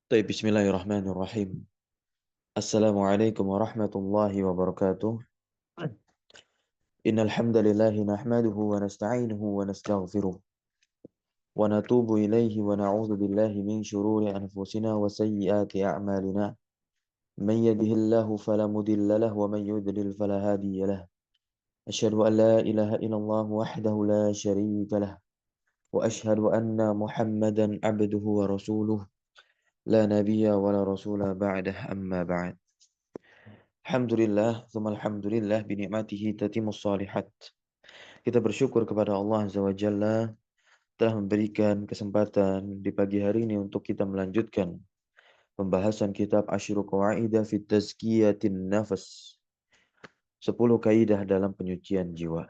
Baik, bismillahirrahmanirrahim. Assalamualaikum warahmatullahi wabarakatuh. Innal hamdalillahi nahmaduhu wa nasta'inuhu wa nastaghfiruh wa natubu ilaihi wa na'udzu billahi min shururi anfusina wa sayyiati a'malina. Man yahdihillahu fala mudilla lahu wa man yudlil fala hadiya lahu. Asyhadu an la ilaha illallah wahdahu la syarika lah wa asyhadu anna Muhammadan abduhu wa rasuluh la nabiyya wa la rasula ba'dah amma ba'd. Alhamdulillah, tsumma alhamdulillah bi ni'matihi tatimmus shalihat. Kita bersyukur kepada Allah Azza wa Jalla telah memberikan kesempatan di pagi hari ini untuk kita melanjutkan pembahasan kitab Asyru Qawaidah fi Tazkiyatin Nafas. 10 kaidah dalam penyucian jiwa.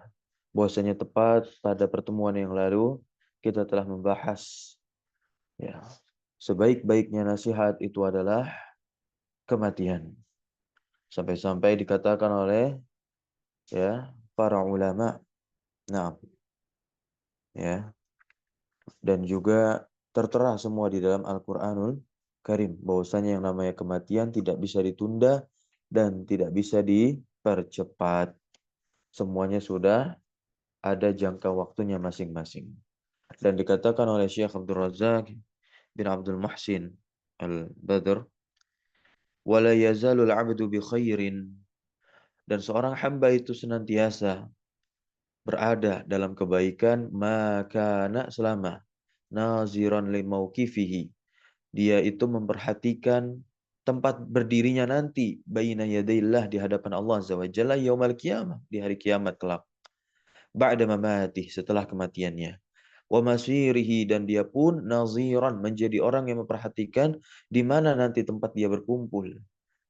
Bahwasanya tepat pada pertemuan yang lalu kita telah membahas ya, sebaik-baiknya nasihat itu adalah kematian. Sampai-sampai dikatakan oleh ya para ulama. Nah, ya. Dan juga tertera semua di dalam Al-Qur'anul Karim bahwasanya yang namanya kematian tidak bisa ditunda dan tidak bisa dipercepat. Semuanya sudah ada jangka waktunya masing-masing. Dan dikatakan oleh Syekh Abdul Razak bin Abdul Muhsin Al-Badr, "Wala yazalul 'abdu bi khairin." Dan seorang hamba itu senantiasa berada dalam kebaikan makana selama naziran li mauqifihi, dia itu memperhatikan tempat berdirinya nanti baina yadaillah, di hadapan Allah Azza wa Jalla yaumil qiyamah, di hari kiamat kelak, ba'da mamatih, setelah kematiannya, wa masirihi, dan dia pun naziran, menjadi orang yang memperhatikan di mana nanti tempat dia berkumpul,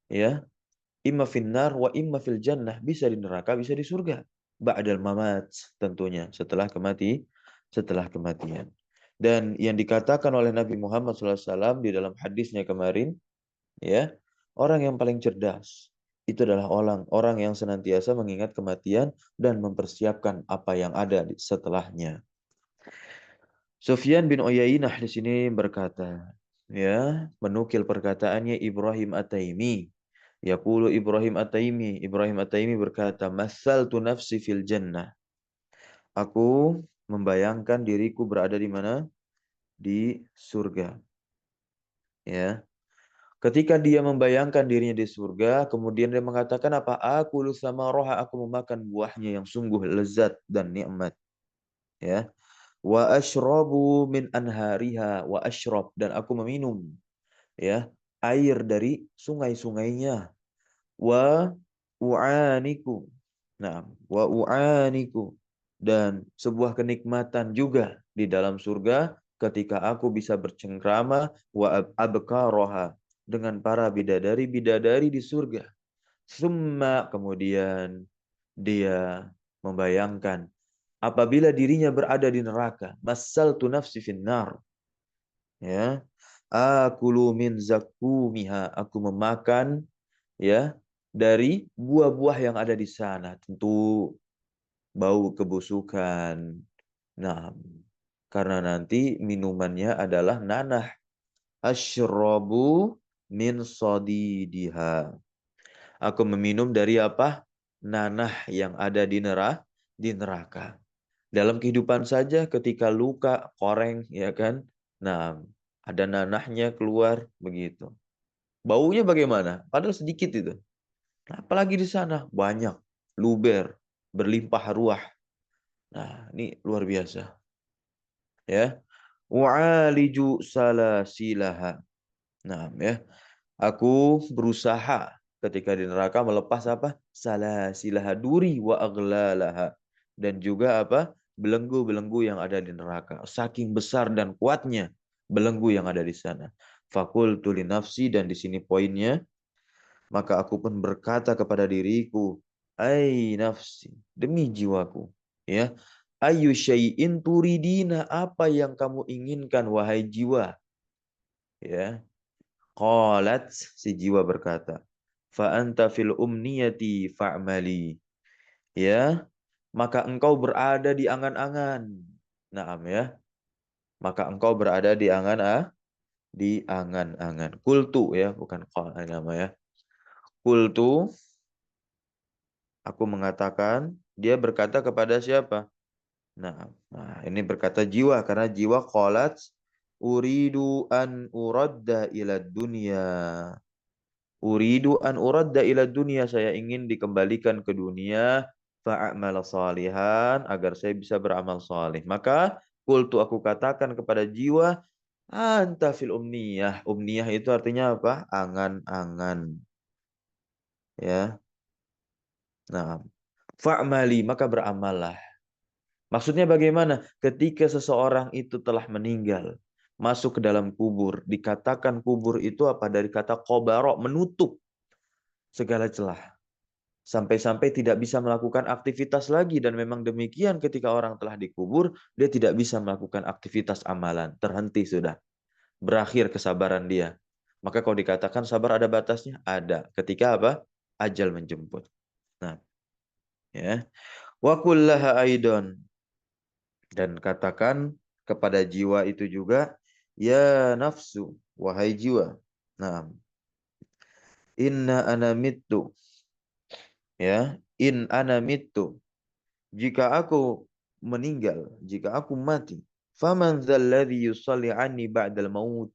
ya, imma finnar wa imma fil jannah, bisa di neraka bisa di surga, ba'dal mamat, tentunya setelah kematian. Dan yang dikatakan oleh Nabi Muhammad SAW di dalam hadisnya kemarin, ya, orang yang paling cerdas itu adalah orang yang senantiasa mengingat kematian dan mempersiapkan apa yang ada setelahnya. Sufyan bin Uyainah di sini berkata, ya, menukil perkataannya Ibrahim At-Taimi. Yaqulu Ibrahim At-Taimi berkata, "Matsaltu nafsi fil jannah." Aku membayangkan diriku berada di mana? Di surga. Ya. Ketika dia membayangkan dirinya di surga, kemudian dia mengatakan apa? Aku lusama roha, aku memakan buahnya yang sungguh lezat dan nikmat. Ya. Wa ashrabu min anhariha wa ashrab, dan aku meminum ya air dari sungai-sungainya. Wa u'aniku. Nah, wa u'aniku, dan sebuah kenikmatan juga di dalam surga ketika aku bisa bercengkrama wa abkaroha, dengan para bidadari-bidadari di surga. Summa, kemudian dia membayangkan apabila dirinya berada di neraka, masaltu nafsi finnar, ya, akulu min zakumiha, aku memakan ya dari buah-buah yang ada di sana, tentu bau kebusukan. Nah, karena nanti minumannya adalah nanah. Asyrabu min sadidiha. Aku meminum dari apa? Nanah yang ada di neraka. Dalam kehidupan saja ketika luka, koreng, ya kan? Nah, ada nanahnya keluar begitu. Baunya bagaimana? Padahal sedikit itu. Apalagi di sana banyak, luber, berlimpah ruah. Nah, ini luar biasa. Ya. Wa'aliju salasilaha. Nah, ya. Aku berusaha ketika di neraka melepas apa? Salasilaha, duri, wa aglalaha. Dan juga apa? Belenggu-belenggu yang ada di neraka. Saking besar dan kuatnya belenggu yang ada di sana. Fakultu li nafsi, dan di sini poinnya, maka aku pun berkata kepada diriku, ai nafsi, demi jiwaku, ya, ayu syai'in turidina, apa yang kamu inginkan wahai jiwa, ya. Qalat, si jiwa berkata, fa anta fil umniyati fa'mali, ya, maka engkau berada di angan-angan. Naam, ya, maka engkau berada di Diangan-angan. Kultu ya, bukan qala nama ya. Kultu, aku mengatakan, dia berkata kepada siapa? Nah, ini berkata jiwa karena jiwa qalat uridu an uradda ila dunya. Uridu an uradda ila dunya, saya ingin dikembalikan ke dunia fa'amal salihan agar saya bisa beramal saleh. Maka kultu, aku katakan kepada jiwa, anta fil umniyah. Umniyah itu artinya apa? Angan-angan. Ya. Nah, fa'mali, maka beramallah. Maksudnya bagaimana? Ketika seseorang itu telah meninggal, masuk ke dalam kubur, dikatakan kubur itu apa? Dari kata qabara, menutup segala celah. Sampai-sampai tidak bisa melakukan aktivitas lagi. Dan memang demikian ketika orang telah dikubur, dia tidak bisa melakukan aktivitas amalan. Terhenti sudah. Berakhir kesabaran dia. Maka kalau dikatakan sabar ada batasnya? Ada. Ketika apa? Ajal menjemput. Nah, ya. Wa kullaha aidon. Dan katakan kepada jiwa itu juga, ya nafsu, wahai jiwa. Nah, inna ana mittu. Ya, in ana mittu. Jika aku meninggal, jika aku mati, faman dzalladzi yusalli anni ba'dal maut?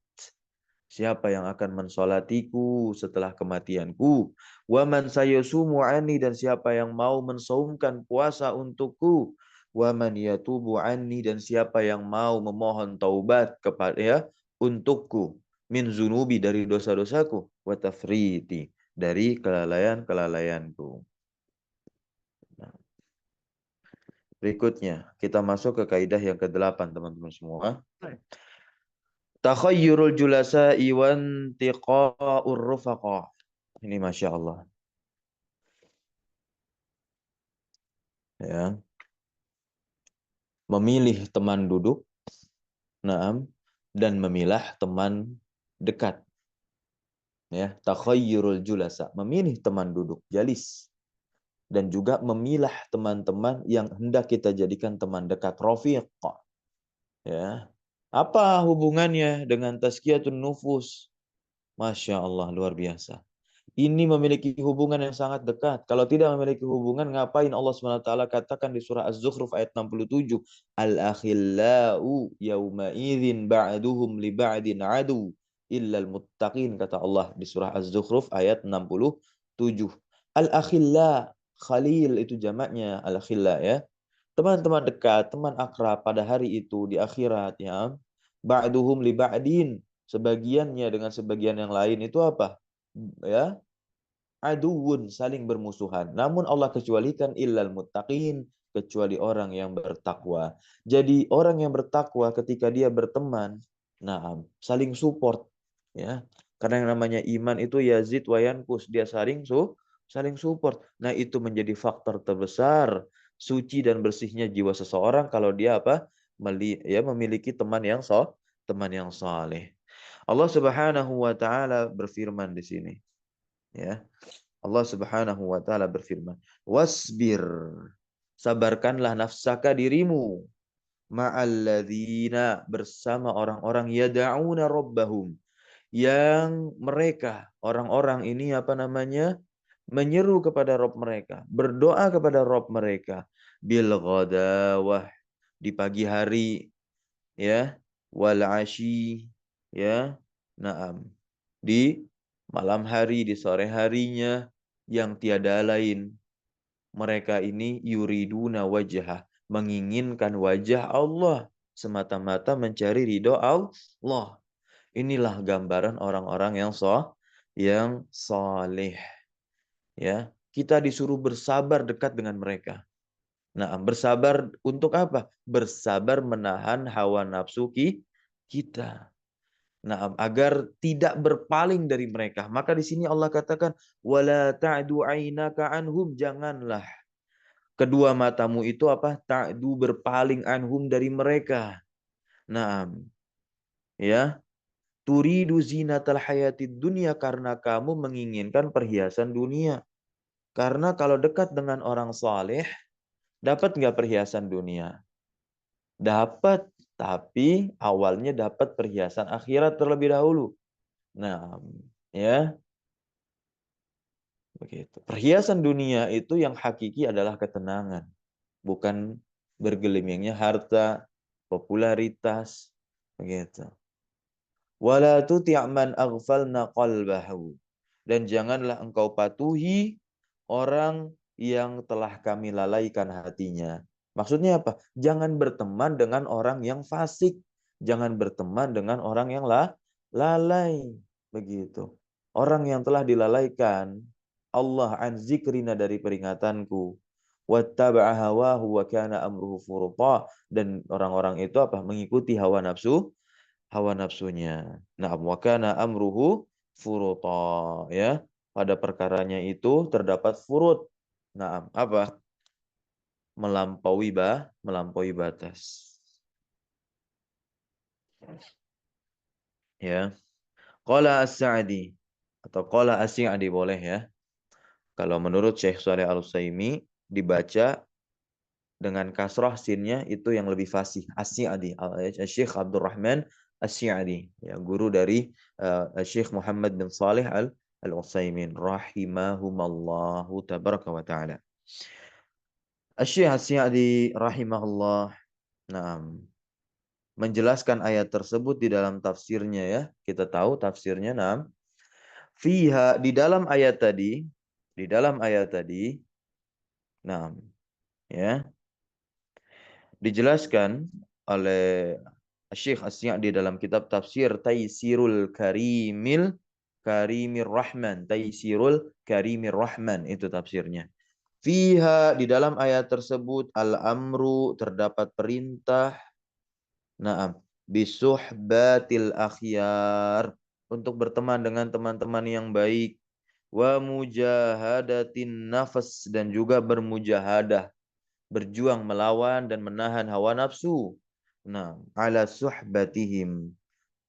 Siapa yang akan mensolatiku setelah kematianku? Waman sayasumu anni, dan siapa yang mau mensaumkan puasa untukku? Waman yatubu anni, dan siapa yang mau memohon taubat kepada ya untukku? Min zunubi, dari dosa-dosaku, wa tafriti, dari kelalaian-kelalaianku. Nah, berikutnya kita masuk ke kaidah yang ke-8 teman-teman semua. Takhayyurul julasa'i wa intiqa'ur rufaqa. Ini Masya Allah. Ya. Memilih teman duduk, naam, dan memilah teman dekat. Ya, takhayyurul julasa, memilih teman duduk, jalis. Dan juga memilah teman-teman yang hendak kita jadikan teman dekat, rafiq. Ya. Apa hubungannya dengan tazkiyatun nufus? Masya Allah, luar biasa. Ini memiliki hubungan yang sangat dekat. Kalau tidak memiliki hubungan, ngapain Allah SWT katakan di surah Az-Zukhruf ayat 67, Al-akhillau yawma idzin ba'duhum li ba'din adu illal muttaqin, kata Allah di surah Az-Zukhruf ayat 67. Al-akhilla, khalil itu jamaknya al-akhilla ya. Teman-teman dekat, teman akrab pada hari itu di akhirat ya. Ba'duhum li ba'din, sebagiannya dengan sebagian yang lain itu apa? Ya, aduun, saling bermusuhan. Namun Allah kecualikan illal muttaqin, kecuali orang yang bertakwa. Jadi orang yang bertakwa ketika dia berteman, nah, saling support ya. Karena yang namanya iman itu yazid wa yanqus, dia saling support. Nah, itu menjadi faktor terbesar suci dan bersihnya jiwa seseorang kalau dia apa? Memiliki teman yang saleh. Allah Subhanahu wa taala berfirman di sini, ya. Allah Subhanahu wa taala berfirman, "Wasbir." Sabarkanlah nafsaka, dirimu, ma'alladzina, bersama orang-orang yad'una rabbahum, yang mereka orang-orang ini apa namanya? Menyeru kepada Rabb mereka, berdoa kepada Rabb mereka, bil ghadawah, di pagi hari, ya, wal asyi, ya, na'am, di malam hari, di sore harinya, yang tiada lain. Mereka ini yuriduna wajah, menginginkan wajah Allah, semata-mata mencari ridho Allah. Inilah gambaran orang-orang yang saleh. Ya, kita disuruh bersabar dekat dengan mereka. Nah, bersabar untuk apa? Bersabar menahan hawa nafsu kita. Nah, agar tidak berpaling dari mereka. Maka di sini Allah katakan, wala ta'du 'ainaka anhum, janganlah kedua matamu itu apa? Ta'du, berpaling, anhum, dari mereka. Nah, ya, turidu zinatal hayatid dunia, karena kamu menginginkan perhiasan dunia. Karena kalau dekat dengan orang saleh, dapat nggak perhiasan dunia? Dapat. tapi awalnya dapat perhiasan akhirat terlebih dahulu. Nah, ya, begitu. Perhiasan dunia itu yang hakiki adalah ketenangan, bukan bergelimingnya harta, popularitas, begitu. Wala tuti' man aghfalna qalbahu. Dan janganlah engkau patuhi orang yang telah kami lalaikan hatinya. Maksudnya apa? Jangan berteman dengan orang yang fasik. Jangan berteman dengan orang yang lalai. Begitu. Orang yang telah dilalaikan Allah an zikrina dari peringatanku. Wattaba'a hawahu wa kana amruhu furuta. Dan orang-orang itu apa? Mengikuti hawa nafsunya. Nah, wa kana amruhu furuta, ya. Pada perkaranya itu terdapat furut. Nah, apa? Melampaui batas. Ya. Qala As-Sa'di atau qala As-Sa'di boleh ya. Kalau menurut Syekh Shalih Al-Utsaimin dibaca dengan kasrah sinnya itu yang lebih fasih. As-Sa'di, Syekh Abdurrahman As-Sa'di, ya, guru dari Syekh Muhammad bin Salih Al-Utsaimin rahimahumallahu tabaraka wa taala. Syekh As-Sa'di rahimahullah, nah, menjelaskan ayat tersebut di dalam tafsirnya, ya. Kita tahu tafsirnya, nah, fiha, di dalam ayat tadi, nah, ya, dijelaskan oleh Syekh As-Sa'di dalam kitab tafsir Taisirul Karimir Rahman. Taisirul Karimir Rahman, itu tafsirnya. Fiha, di dalam ayat tersebut, al-amru, terdapat perintah, na'am, bisuhbatil akhyar, untuk berteman dengan teman-teman yang baik, wa mujahadatin nafas, dan juga bermujahadah, berjuang melawan dan menahan hawa nafsu. Nah, ala suhbatihim,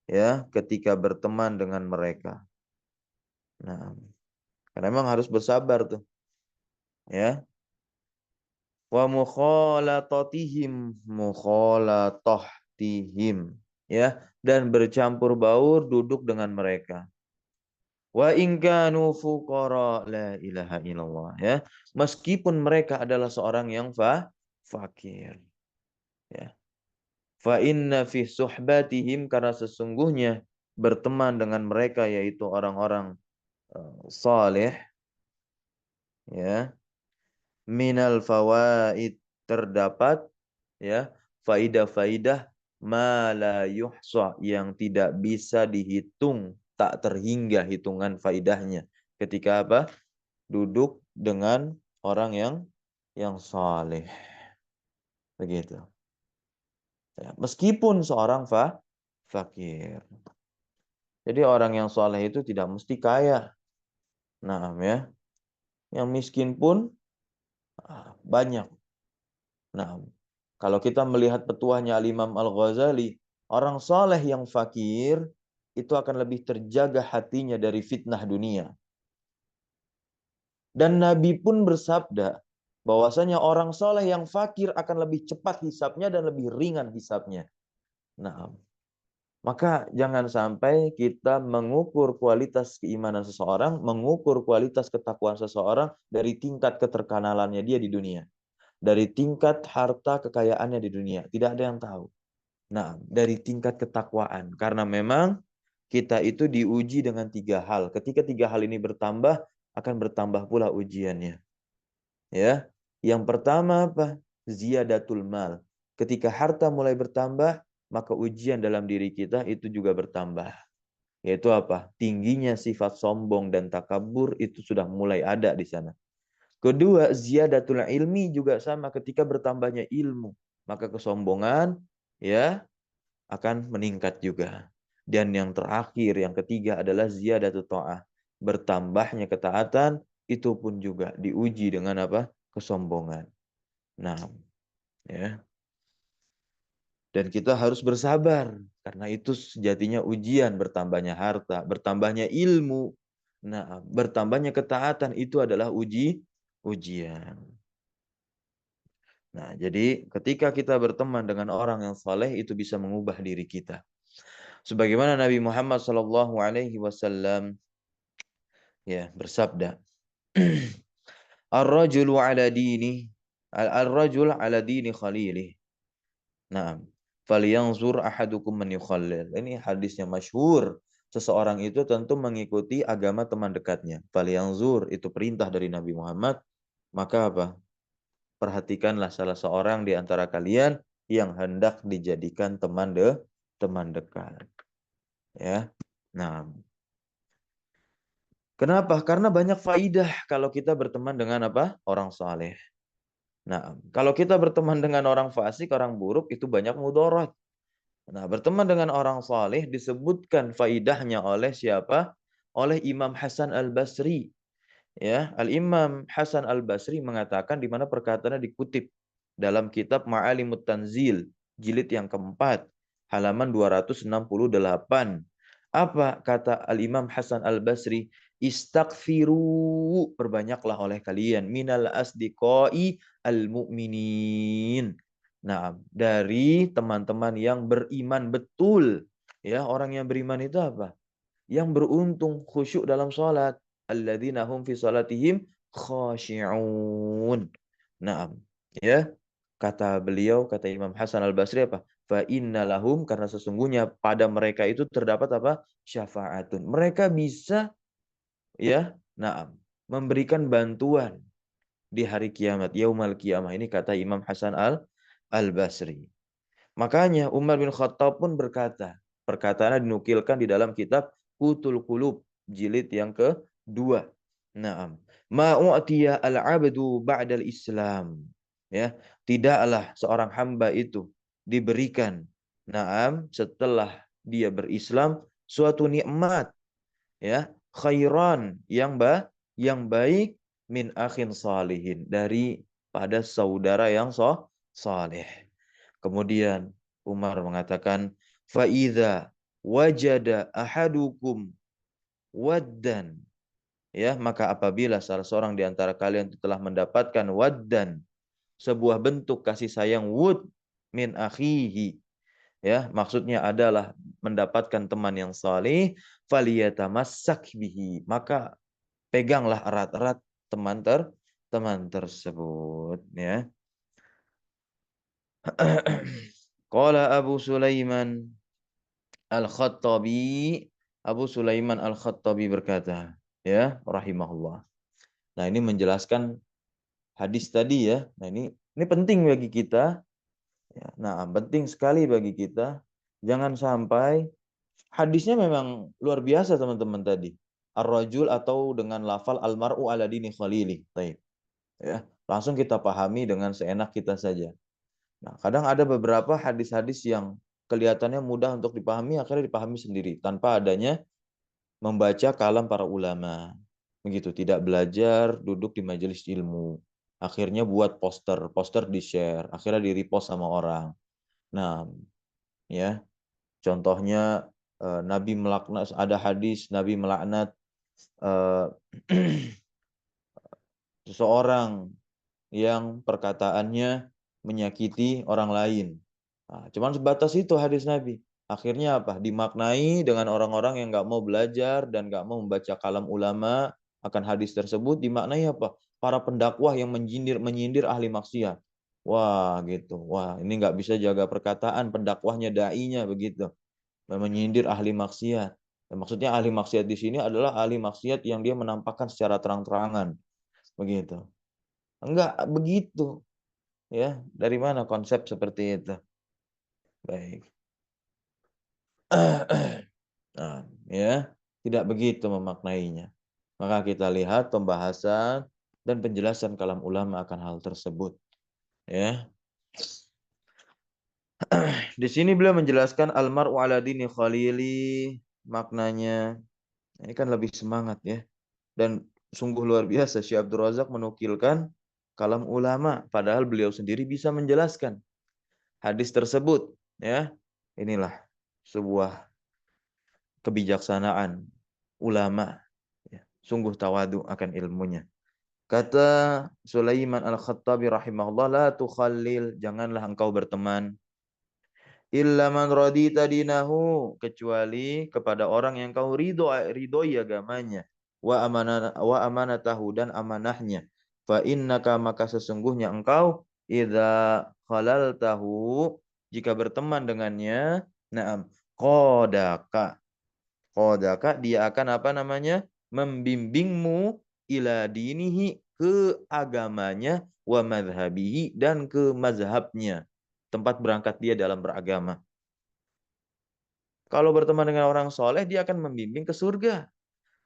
ya, ketika berteman dengan mereka. Nah, karena memang harus bersabar tuh, ya. Wa mukhalatatihim, ya, dan bercampur baur duduk dengan mereka. Wa in kanu fuqara la ilaha illallah, ya, meskipun mereka adalah seorang yang fakir, ya. Fa inna fi suhbatihim, karena sesungguhnya berteman dengan mereka, yaitu orang-orang saleh, ya, minal fawaid, terdapat, ya, faidah-faidah, ma la yuhsa, yang tidak bisa dihitung, tak terhingga hitungan faidahnya ketika apa? Duduk dengan orang yang saleh. Begitu. Ya, meskipun seorang fakir. Jadi orang yang saleh itu tidak mesti kaya. Nah, ya. Yang miskin pun banyak. Nah, kalau kita melihat petuahnya Al-Imam Al-Ghazali, orang saleh yang fakir itu akan lebih terjaga hatinya dari fitnah dunia. Dan Nabi pun bersabda bahwasanya orang saleh yang fakir akan lebih cepat hisabnya dan lebih ringan hisabnya. Nah, maka jangan sampai kita mengukur kualitas keimanan seseorang, mengukur kualitas ketakwaan seseorang dari tingkat keterkenalannya dia di dunia, dari tingkat harta kekayaannya di dunia. Tidak ada yang tahu. Nah, dari tingkat ketakwaan. Karena memang kita itu diuji dengan 3 hal. Ketika 3 hal ini bertambah, akan bertambah pula ujiannya. Ya, yang pertama apa? Ziyadatul mal. Ketika harta mulai bertambah, maka ujian dalam diri kita itu juga bertambah. Yaitu apa? Tingginya sifat sombong dan takabur itu sudah mulai ada di sana. Kedua, ziyadatul ilmi, juga sama, ketika bertambahnya ilmu, maka kesombongan, ya, akan meningkat juga. Dan yang terakhir, yang ketiga adalah ziyadatut ta'ah. Bertambahnya ketaatan itu pun juga diuji dengan apa? Kesombongan. Nah, ya. Dan kita harus bersabar karena itu sejatinya ujian, bertambahnya harta, bertambahnya ilmu. Nah, bertambahnya ketaatan itu adalah ujian. Nah, jadi ketika kita berteman dengan orang yang saleh itu bisa mengubah diri kita. Sebagaimana Nabi Muhammad sallallahu alaihi wasallam ya bersabda, "Ar-rajulu ala dini ar-rajul ala dini khalilih." Naam. Falyanzur ahadukum man yukhallil. Ini hadisnya masyhur. Seseorang itu tentu mengikuti agama teman dekatnya. Falyanzur itu perintah dari Nabi Muhammad. Maka apa? Perhatikanlah salah seorang di antara kalian yang hendak dijadikan teman dekat. Ya. Nah, kenapa? Karena banyak faidah kalau kita berteman dengan apa? Orang saleh. Nah, kalau kita berteman dengan orang fasik, orang buruk itu banyak mudarat. Nah, berteman dengan orang saleh disebutkan faidahnya oleh siapa? Oleh Imam Hasan Al-Basri. Ya, Al-Imam Hasan Al-Basri mengatakan di mana perkataannya dikutip dalam kitab Ma'alimut Tanzil, jilid yang keempat, halaman 268. Apa kata Al-Imam Hasan Al-Basri? Istaghfiru, perbanyaklah oleh kalian minal asdiqai al-mu'minin. Nah, dari teman-teman yang beriman betul. Ya, orang yang beriman itu apa? Yang beruntung khusyuk dalam salat. Alladzina hum fi salatihim khashi'un. Naam. Ya, kata beliau, kata Imam Hasan Al-Basri apa? Fa inna lahum, karena sesungguhnya pada mereka itu terdapat apa? Syafaatun. Mereka bisa ya, naam, memberikan bantuan di hari kiamat, yaumal kiamah. Ini kata Imam Hasan Al-Basri. Makanya Umar bin Khattab pun berkata, perkataannya dinukilkan di dalam kitab Qutul Qulub jilid yang kedua. Naam. Ma'u'tiya al-'abdu ba'dal Islam. Ya, tidaklah seorang hamba itu diberikan naam setelah dia berislam suatu nikmat ya, khairan yang baik min akhin salihin dari pada saudara yang saleh. Kemudian Umar mengatakan, faida wajada ahadukum waddan, ya, maka apabila salah seorang di antara kalian itu telah mendapatkan waddan, sebuah bentuk kasih sayang, wud min akhihi, ya, maksudnya adalah mendapatkan teman yang saleh, faliyatamassak bihi, maka peganglah erat-erat teman tersebut, ya. Qala Abu Sulaiman Al-Khattabi, Abu Sulaiman Al-Khattabi berkata, ya, rahimahullah. Nah, ini menjelaskan hadis tadi ya. Nah, ini penting bagi kita. Ya, nah, penting sekali bagi kita. Jangan sampai hadisnya memang luar biasa teman-teman tadi. Ar-rajul atau dengan lafal al-mar'u ala dini khalili. Baik. Ya, langsung kita pahami dengan seenak kita saja. Nah, kadang ada beberapa hadis-hadis yang kelihatannya mudah untuk dipahami, akhirnya dipahami sendiri tanpa adanya membaca kalam para ulama. Begitu, tidak belajar, duduk di majelis ilmu. Akhirnya buat poster, poster di-share, akhirnya di-repost sama orang. Nah, ya, contohnya Nabi melaknat, ada hadis Nabi melaknat eh, seseorang yang perkataannya menyakiti orang lain. Nah, cuman sebatas itu hadis Nabi. Akhirnya apa? Dimaknai dengan orang-orang yang nggak mau belajar dan nggak mau membaca kalam ulama akan hadis tersebut. Dimaknai apa? Para pendakwah yang menyindir ahli maksiat. Wah gitu. Wah, ini nggak bisa jaga perkataan pendakwahnya, dai-nya begitu. Menyindir ahli maksiat. Dan maksudnya ahli maksiat di sini adalah ahli maksiat yang dia menampakkan secara terang-terangan. Begitu. Enggak begitu. Ya, dari mana konsep seperti itu? Baik. Nah, ya, tidak begitu memaknainya. Maka kita lihat pembahasan dan penjelasan kalam ulama akan hal tersebut. Ya, di sini beliau menjelaskan almaru ala dini khalili, maknanya. Ini kan lebih semangat ya. Dan sungguh luar biasa Syekh Abdul Razak menukilkan kalam ulama, padahal beliau sendiri bisa menjelaskan hadis tersebut. Ya, inilah sebuah kebijaksanaan ulama. Ya, sungguh tawadu akan ilmunya. Kata Sulaiman Al-Khattabi rahimahullah, la tukhallil, janganlah engkau berteman illa man radita dinahu, kecuali kepada orang yang kau ridhoi agamanya, wa amanatahu, dan amanahnya. Fa innaka, maka sesungguhnya engkau, idza khalaltahu, jika berteman dengannya, na'am, qadaka, dia akan apa namanya, membimbingmu ila dinihi, ke agamanya, wa madhabihi, dan ke mazhabnya, tempat berangkat dia dalam beragama. Kalau berteman dengan orang soleh, dia akan membimbing ke surga,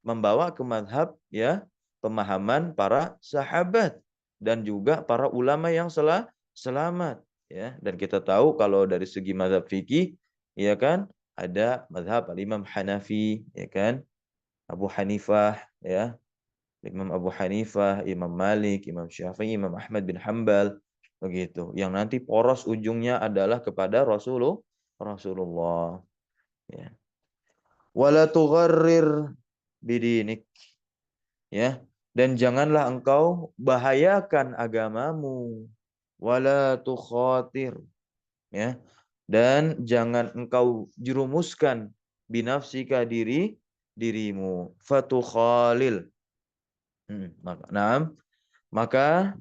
membawa ke madhab, ya, pemahaman para sahabat dan juga para ulama yang selamat, ya. Dan kita tahu kalau dari segi mazhab fikih, ya kan, ada mazhab Imam Hanafi, ya kan, Abu Hanifah, ya, Imam Abu Hanifah, Imam Malik, Imam Syafi'i, Imam Ahmad bin Hambal, begitu. Yang nanti poros ujungnya adalah kepada Rasulullah, ya. Wala tugharrir bidinik, ya. Dan janganlah engkau bahayakan agamamu. Wala tukhatir, ya. Dan jangan engkau jerumuskan binafsika, dirimu. Fatukhalil. Maka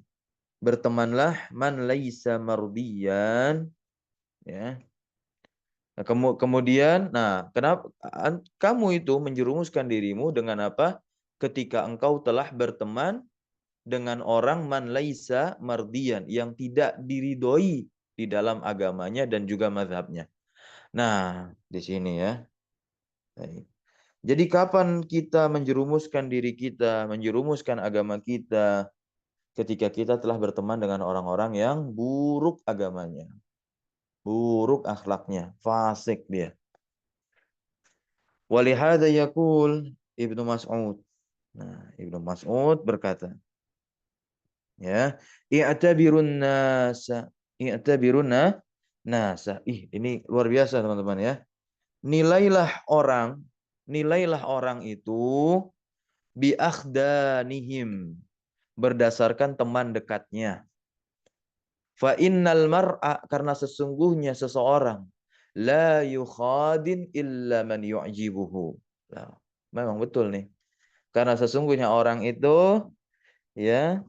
bertemanlah man laisa mardiyan, ya. Nah, kemudian, nah, kenapa kamu itu menjerumuskan dirimu dengan apa? Ketika engkau telah berteman dengan orang man laisa mardiyan, yang tidak diridhoi di dalam agamanya dan juga mazhabnya. Nah, di sini ya. Baik. Jadi kapan kita menjerumuskan diri kita, menjerumuskan agama kita? Ketika kita telah berteman dengan orang-orang yang buruk agamanya, buruk akhlaknya, fasik dia. Walihada yaqul Ibnu Mas'ud. Nah, Ibnu Mas'ud berkata, ya, i'tabirun nasa, nasa. Ini luar biasa teman-teman ya. Nilailah orang, itu bi akhdanihim, berdasarkan teman dekatnya. Fa innal mar'a, karena sesungguhnya seseorang, la yukhadin illa man yu'jibuhu. Nah, memang betul nih. Karena sesungguhnya orang itu, ya,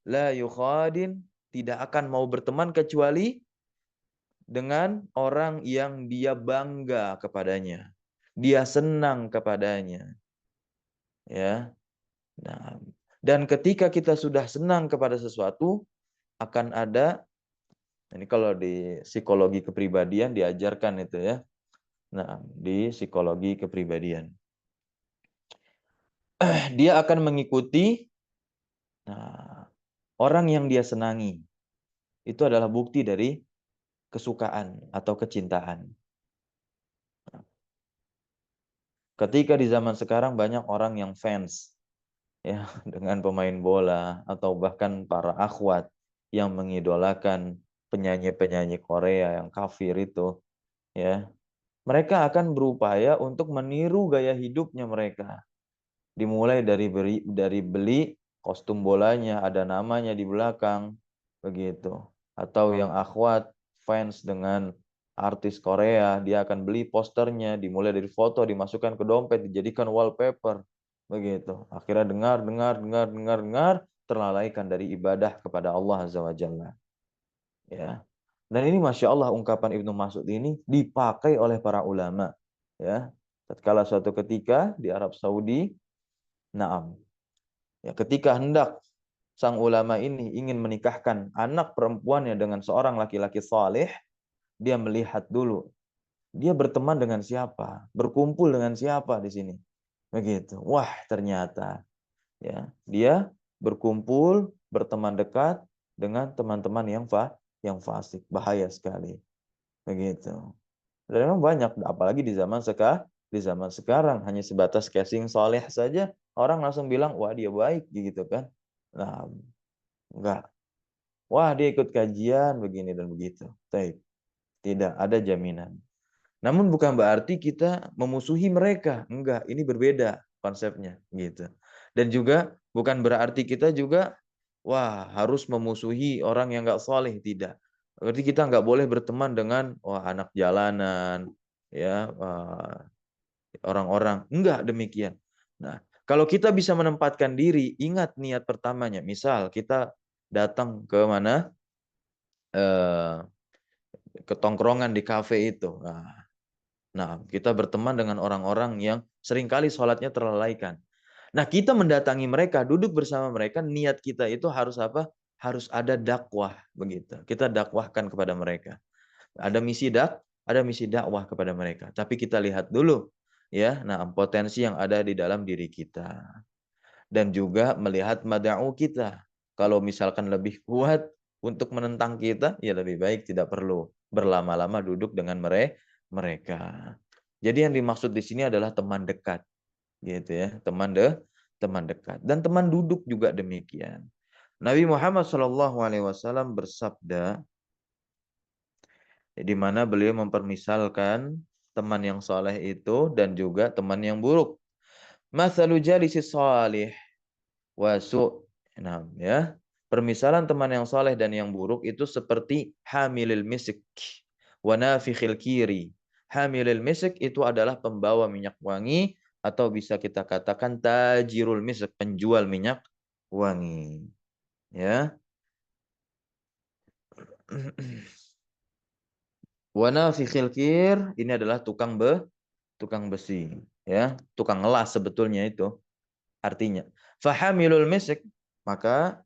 la yukhadin, tidak akan mau berteman kecuali dengan orang yang dia bangga kepadanya. Dia senang kepadanya. Ya. Nah, dan ketika kita sudah senang kepada sesuatu, akan ada, ini kalau di psikologi kepribadian diajarkan itu ya. Nah, di psikologi kepribadian. Dia akan mengikuti, nah, orang yang dia senangi. Itu adalah bukti dari kesukaan atau kecintaan. Ketika di zaman sekarang banyak orang yang fans, ya, dengan pemain bola atau bahkan para akhwat yang mengidolakan penyanyi-penyanyi Korea yang kafir itu, ya. Mereka akan berupaya untuk meniru gaya hidupnya mereka. Dimulai dari beli kostum bolanya, ada namanya di belakang, begitu. Atau yang akhwat fans dengan artis Korea, dia akan beli posternya, dimulai dari foto, dimasukkan ke dompet, dijadikan wallpaper, begitu. Akhirnya dengar, terlalaikan dari ibadah kepada Allah Azza wa Jalla. Ya. Dan ini Masya Allah, ungkapan Ibnu Mas'ud ini dipakai oleh para ulama. Ya. Tatkala suatu ketika di Arab Saudi, naam, ya, ketika hendak sang ulama ini ingin menikahkan anak perempuannya dengan seorang laki-laki saleh, dia melihat dulu, dia berteman dengan siapa, berkumpul dengan siapa di sini. Begitu. Wah, ternyata, ya, dia berkumpul, berteman dekat dengan teman-teman yang fasik, bahaya sekali. Begitu. Dan memang banyak, apalagi di zaman sekarang hanya sebatas casing soleh saja, orang langsung bilang, wah dia baik, gitu kan. Nah, enggak. Wah dia ikut kajian, begini dan begitu. Tidak ada jaminan. Namun bukan berarti kita memusuhi mereka. Enggak, ini berbeda konsepnya, gitu. Dan juga bukan berarti kita juga wah harus memusuhi orang yang nggak soleh, tidak. Berarti kita nggak boleh berteman dengan wah anak jalanan, ya orang-orang. Enggak demikian. Nah, kalau kita bisa menempatkan diri, ingat niat pertamanya. Misal kita datang ke mana? Eh, ke tongkrongan di kafe itu. Nah, kita berteman dengan orang-orang yang seringkali sholatnya terlalaikan. Nah, kita mendatangi mereka, duduk bersama mereka, niat kita itu harus apa? Harus ada dakwah, begitu. Kita dakwahkan kepada mereka. Ada misi dakwah kepada mereka. Tapi kita lihat dulu, ya, nah potensi yang ada di dalam diri kita. Dan juga melihat mada'u kita. Kalau misalkan lebih kuat untuk menentang kita, ya lebih baik tidak perlu berlama-lama duduk dengan mereka. Jadi yang dimaksud di sini adalah teman dekat, gitu ya, teman dekat dan teman duduk juga demikian. Nabi Muhammad SAW bersabda, di mana beliau mempermisalkan teman yang soleh itu dan juga teman yang buruk. Mathalu jalisi salih wasu. Nah, ya. Permisalan teman yang soleh dan yang buruk itu seperti hamilil misik wa nafikhil kiri. Hamilil misik itu adalah pembawa minyak wangi atau bisa kita katakan tajirul misik, penjual minyak wangi. Ya. Wa nafikhil kir ini adalah tukang besi, ya, tukang ngelas sebetulnya itu artinya. Fahamilul misik, maka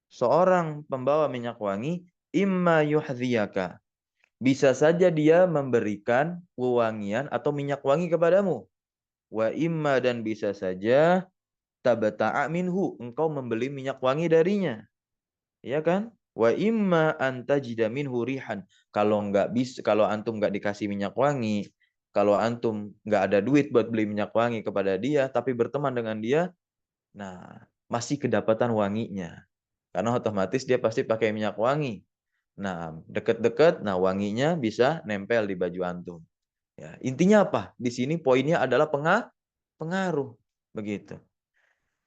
seorang pembawa minyak wangi imma yuhdhiyaka, bisa saja dia memberikan wewangian atau minyak wangi kepadamu. Wa imma, dan bisa saja tabata'a minhu, engkau membeli minyak wangi darinya. Ya kan? Wa imma antajida minhu rihan, kalau nggak bisa, kalau antum nggak dikasih minyak wangi, kalau antum nggak ada duit buat beli minyak wangi kepada dia tapi berteman dengan dia, nah masih kedapatan wanginya. Karena otomatis dia pasti pakai minyak wangi. Nah, deket-deket, nah wanginya bisa nempel di baju antum. Ya, intinya apa? Di sini poinnya adalah pengaruh. Begitu.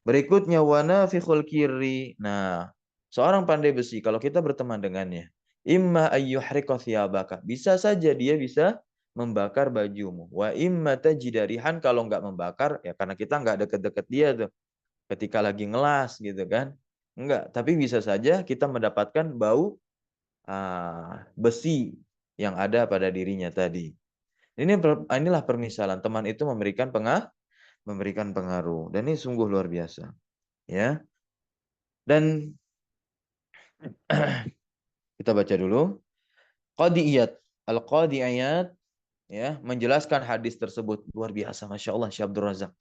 Berikutnya wana fikhul kiri. Nah, seorang pandai besi kalau kita berteman dengannya, imma ayyuhriqa thiyabaka. Bisa saja dia bisa membakar bajumu. Wa imma tajidarihan, kalau nggak membakar ya karena kita nggak deket-deket dia tuh. Ketika lagi ngelas gitu kan. Enggak, tapi bisa saja kita mendapatkan bau besi yang ada pada dirinya tadi. Inilah permisalan teman itu memberikan pengaruh, dan ini sungguh luar biasa, ya. Dan kita baca dulu. Qadiyat, al-qadiyat, ya, menjelaskan hadis tersebut luar biasa, masya Allah, Syekh Abdul Razak.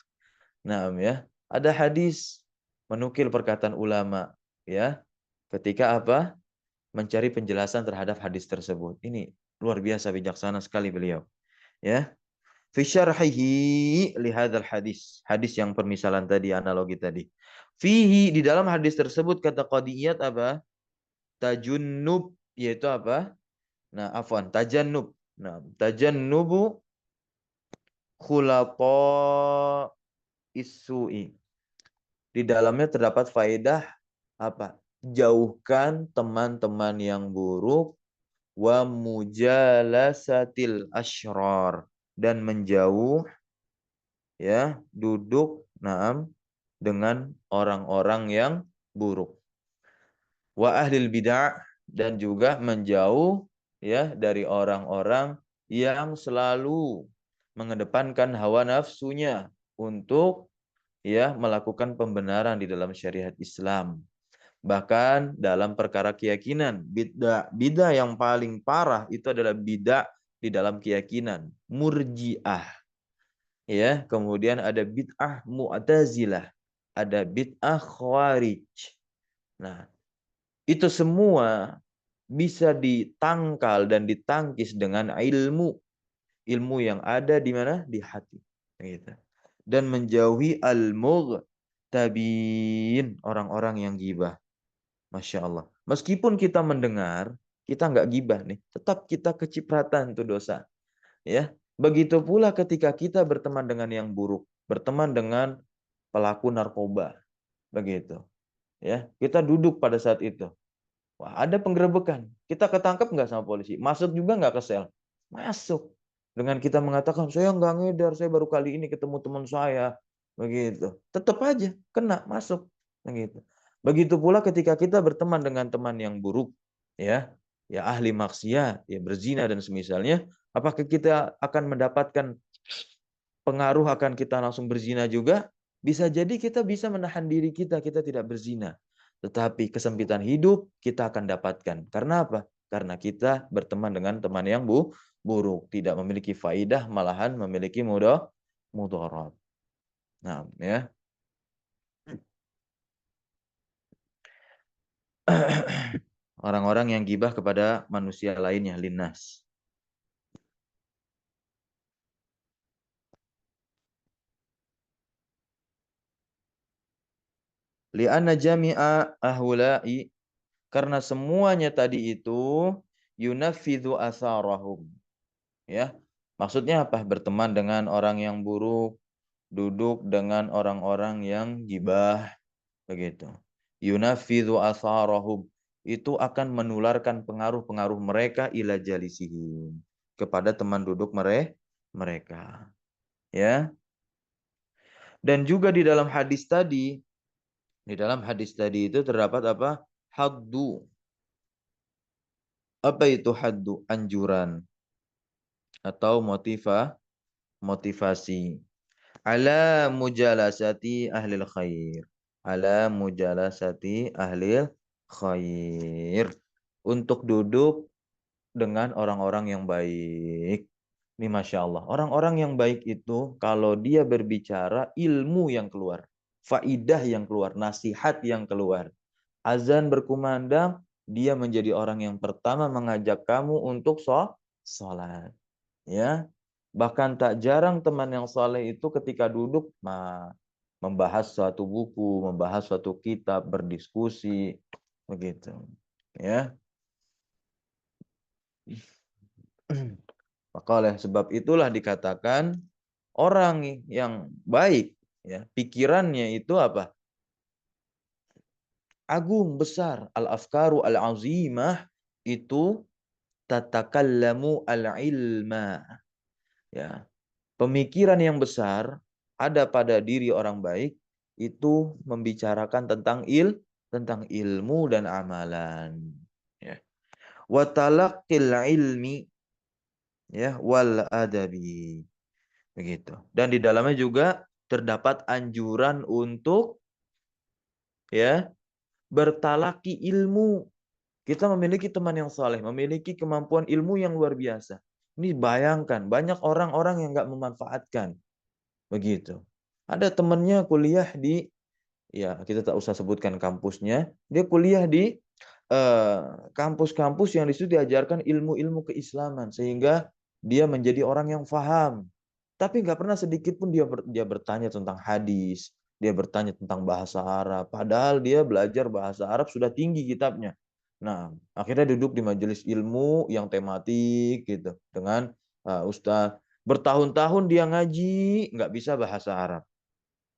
Nah, ya, ada hadis menukil perkataan ulama, ya, ketika apa? Mencari penjelasan terhadap hadis tersebut. Ini luar biasa bijaksana sekali beliau, ya. Fi syarhihi li hadzal hadis. Hadis yang permisalan tadi, analogi tadi. Fihi, di dalam hadis tersebut kata qadiyat apa? Tajunnub, yaitu apa? Nah, afwan, tajannub. Nah, tajannubu khulata isui. Di dalamnya terdapat faedah apa? Jauhkan teman-teman yang buruk, wa mujalasatil asyrar, dan menjauh, ya, duduk dengan orang-orang yang buruk. Wa ahlil bid'ah, dan juga menjauh, ya, dari orang-orang yang selalu mengedepankan hawa nafsunya untuk, ya, melakukan pembenaran di dalam syariat Islam. Bahkan dalam perkara keyakinan, bid'ah yang paling parah itu adalah bid'ah di dalam keyakinan, murji'ah. Ya, kemudian ada bid'ah mu'tazilah, ada bid'ah khawarij. Nah, itu semua bisa ditangkal dan ditangkis dengan ilmu. Ilmu yang ada di mana? Di hati. Gitu. Dan menjauhi al-mughtabin, orang-orang yang gibah. Masya Allah. Meskipun kita mendengar, kita nggak gibah nih, tetap kita kecipratan itu dosa. Ya, begitu pula ketika kita berteman dengan yang buruk, berteman dengan pelaku narkoba, begitu. Ya, kita duduk pada saat itu. Wah, ada penggerebekan. Kita ketangkep nggak sama polisi? Masuk juga nggak ke sel? Masuk. Dengan kita mengatakan, saya nggak ngedar, saya baru kali ini ketemu teman saya. Begitu. Tetap aja kena, masuk. Begitu. Begitu pula ketika kita berteman dengan teman yang buruk, ya, ya ahli maksiat, ya berzina dan semisalnya, apakah kita akan mendapatkan pengaruh akan kita langsung berzina juga? Bisa jadi kita bisa menahan diri kita tidak berzina. Tetapi kesempitan hidup kita akan dapatkan. Karena apa? Karena kita berteman dengan teman yang buruk. Tidak memiliki faidah, malahan memiliki mudarat. Nah, ya. Orang-orang yang gibah kepada manusia lainnya, linnas. Li'anna jami'a ahula'i, karena semuanya tadi itu yunafidhu asarahum. Ya, maksudnya apa? Berteman dengan orang yang buruk, duduk dengan orang-orang yang gibah, begitu. Yunafidhu asarahum, itu akan menularkan pengaruh-pengaruh mereka ila jalisihim, kepada teman duduk mereka. Ya. Dan juga di dalam hadis tadi itu terdapat apa? Haddu. Apa itu haddu? Anjuran atau motivasi. Ala mujalasati ahlil khair. Ala mujalasati ahlil khair. Untuk duduk dengan orang-orang yang baik. Ini Masya Allah. Orang-orang yang baik itu kalau dia berbicara, ilmu yang keluar. Faidah yang keluar. Nasihat yang keluar. Azan berkumandang, dia menjadi orang yang pertama mengajak kamu untuk sholat. Ya, bahkan tak jarang teman yang saleh itu ketika duduk membahas suatu buku, membahas suatu kitab, berdiskusi, begitu. Ya. Maka oleh sebab itulah dikatakan orang yang baik, ya, pikirannya itu apa? Agung, besar. Al-afkaru al-azimah itu tatakallamu al-ilma. Ya. Pemikiran yang besar ada pada diri orang baik itu membicarakan tentang ilmu dan amalan. Ya. Wa talaqqil ilmi, ya, wal adabi. Begitu. Dan di dalamnya juga terdapat anjuran untuk, ya, bertalaki ilmu. Kita memiliki teman yang saleh, memiliki kemampuan ilmu yang luar biasa. Ini bayangkan, banyak orang-orang yang nggak memanfaatkan. Begitu. Ada temannya kuliah di, ya kita tak usah sebutkan kampusnya, dia kuliah di kampus-kampus yang di situ diajarkan ilmu-ilmu keislaman sehingga dia menjadi orang yang faham. Tapi nggak pernah sedikit pun dia bertanya tentang hadis, dia bertanya tentang bahasa Arab. Padahal dia belajar bahasa Arab sudah tinggi kitabnya. Nah, akhirnya duduk di majelis ilmu yang tematik gitu dengan ustaz. Bertahun-tahun dia ngaji, nggak bisa bahasa Arab.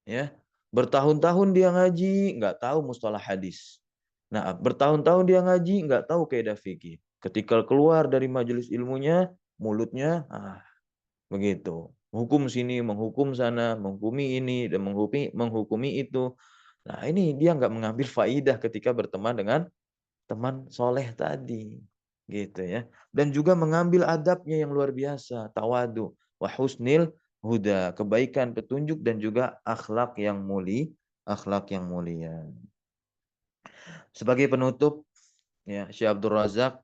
Ya, bertahun-tahun dia ngaji, nggak tahu mustalah hadis. Nah, bertahun-tahun dia ngaji, nggak tahu kaidah fikih. Ketika keluar dari majelis ilmunya, mulutnya begitu. Hukum sini, menghukum sana, menghukumi ini dan menghukumi itu. Nah, ini dia nggak mengambil faidah ketika berteman dengan teman soleh tadi, gitu ya. Dan juga mengambil adabnya yang luar biasa, tawadu, wa husnil huda, kebaikan, petunjuk dan juga akhlak yang mulia. Sebagai penutup, ya, Syekh Abdul Razak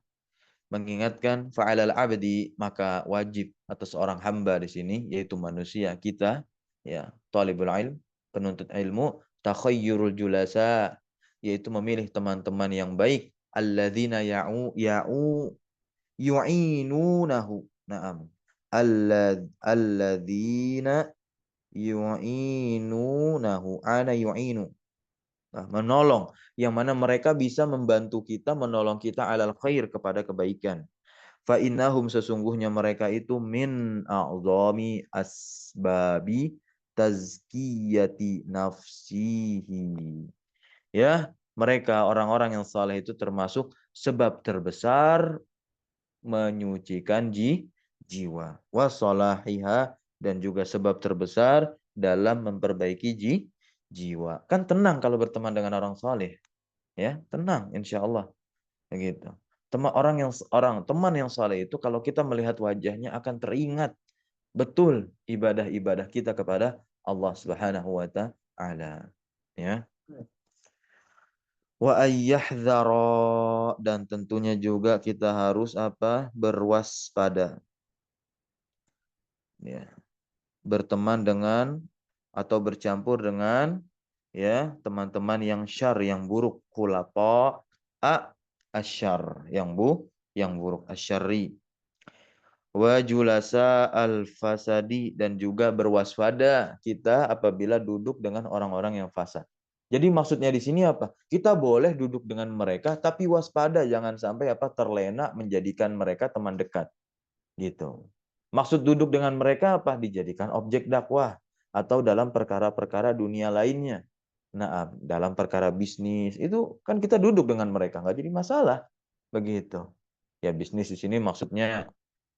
mengingatkan fa'alal abdi, maka wajib atas seorang hamba di sini yaitu manusia kita, ya, talibul ilm, penuntut ilmu, takhayyurul julasa, yaitu memilih teman-teman yang baik, alladzina yu'inunahu. Naam. Alladzina yu'inunahu. Ana yu'inu. Nah, menolong, yang mana mereka bisa membantu kita, menolong kita alal khair, kepada kebaikan. Fa innahum, sesungguhnya mereka itu min a'zami asbabi tazkiyati nafsihi. Ya, mereka orang-orang yang saleh itu termasuk sebab terbesar menyucikan jiwa. Wasolahiha, dan juga sebab terbesar dalam memperbaiki jiwa. Kan tenang kalau berteman dengan orang saleh, ya, tenang insya Allah. Begitu. Teman yang saleh itu kalau kita melihat wajahnya akan teringat betul ibadah-ibadah kita kepada Allah Subhanahu wa taala. Ya. Wa ayyahdzara, dan tentunya juga kita harus apa? Berwaspada. Ya. Berteman dengan atau bercampur dengan ya teman-teman yang syar, yang buruk, khulafa asyar, yang buruk, asyari. Wa julasa al-fasadi, dan juga berwaspada kita apabila duduk dengan orang-orang yang fasad. Jadi maksudnya di sini apa? Kita boleh duduk dengan mereka tapi waspada, jangan sampai apa terlena menjadikan mereka teman dekat gitu. Maksud duduk dengan mereka apa? Dijadikan objek dakwah atau dalam perkara-perkara dunia lainnya. Nah, dalam perkara bisnis itu kan kita duduk dengan mereka, nggak jadi masalah begitu. Ya bisnis di sini maksudnya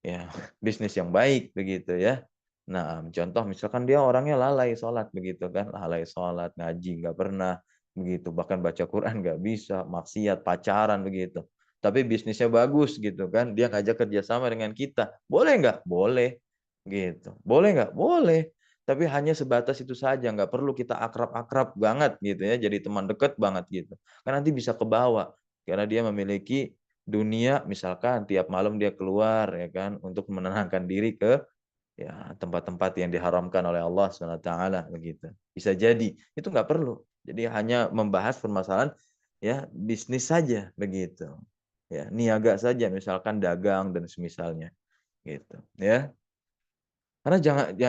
ya bisnis yang baik begitu ya. Nah, contoh misalkan dia orangnya lalai sholat begitu kan, lalai sholat, ngaji nggak pernah begitu, bahkan baca Quran nggak bisa, maksiat, pacaran begitu. Tapi bisnisnya bagus gitu kan, dia ngajak kerjasama dengan kita, boleh nggak? Boleh gitu. Boleh nggak? Boleh. Tapi hanya sebatas itu saja, nggak perlu kita akrab-akrab banget gitu ya, jadi teman dekat banget gitu. Kan nanti bisa kebawa karena dia memiliki dunia, misalkan tiap malam dia keluar ya kan untuk menenangkan diri ke ya tempat-tempat yang diharamkan oleh Allah SWT begitu. Bisa jadi itu nggak perlu. Jadi hanya membahas permasalahan ya bisnis saja begitu. Ya, niaga saja misalkan dagang dan semisalnya gitu ya. Karena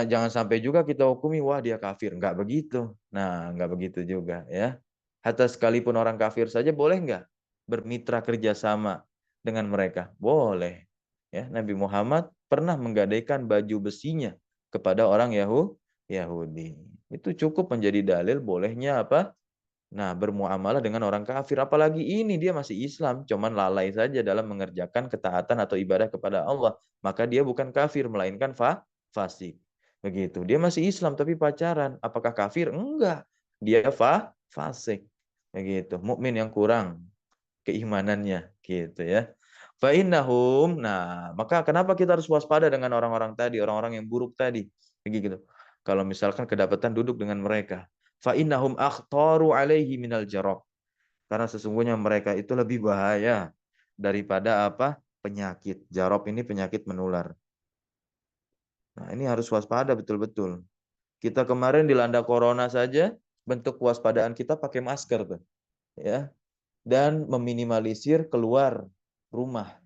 jangan sampai juga kita hukumi wah dia kafir, nggak begitu. Nah, nggak begitu juga ya. Hatta sekalipun orang kafir saja boleh nggak bermitra kerjasama dengan mereka? Boleh. Ya, Nabi Muhammad pernah menggadaikan baju besinya kepada orang Yahudi. Itu cukup menjadi dalil bolehnya apa? Nah, bermuamalah dengan orang kafir. Apalagi ini dia masih Islam, cuman lalai saja dalam mengerjakan ketaatan atau ibadah kepada Allah. Maka dia bukan kafir, melainkan fasik. Begitu. Dia masih Islam tapi pacaran. Apakah kafir? Enggak. Dia fasik. Begitu. Mukmin yang kurang keimanannya, gitu ya. Fa'innahum. Nah, maka kenapa kita harus waspada dengan orang-orang tadi, orang-orang yang buruk tadi? Begitu. Kalau misalkan kedapatan duduk dengan mereka, fa'innahum akhtaru alaihi minal jarab. Karena sesungguhnya mereka itu lebih bahaya daripada apa? Penyakit. Jarab ini penyakit menular. Nah, ini harus waspada betul-betul. Kita kemarin dilanda corona saja, bentuk kewaspadaan kita pakai masker tuh, ya. Dan meminimalisir keluar rumah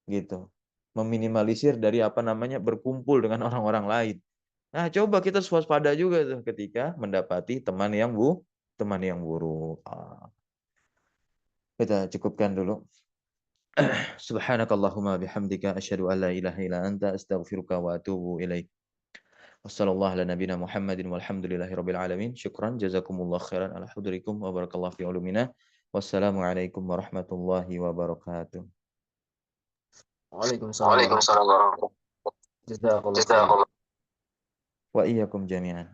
gitu. Meminimalisir dari apa namanya berkumpul dengan orang-orang lain. Nah, coba kita waspada juga tuh ketika mendapati teman yang buruk. Kita cukupkan dulu. Subhanakallahumma bihamdika asyhadu an la ilaha illa anta astaghfiruka wa atubu ilaik. Wassallallahu ala nabiyina Muhammadin walhamdulillahi rabbil alamin. Syukran jazakumullah khairan ala hudurikum wa barakallahu fi ulumina. Wassalamualaikum warahmatullahi wabarakatuh. Waalaikumsalam warahmatullahi Waalaikumsalam warahmatullahi wabarakatuh. Jazakallah khair. wabarakatuh. Wa iyyakum jami'an.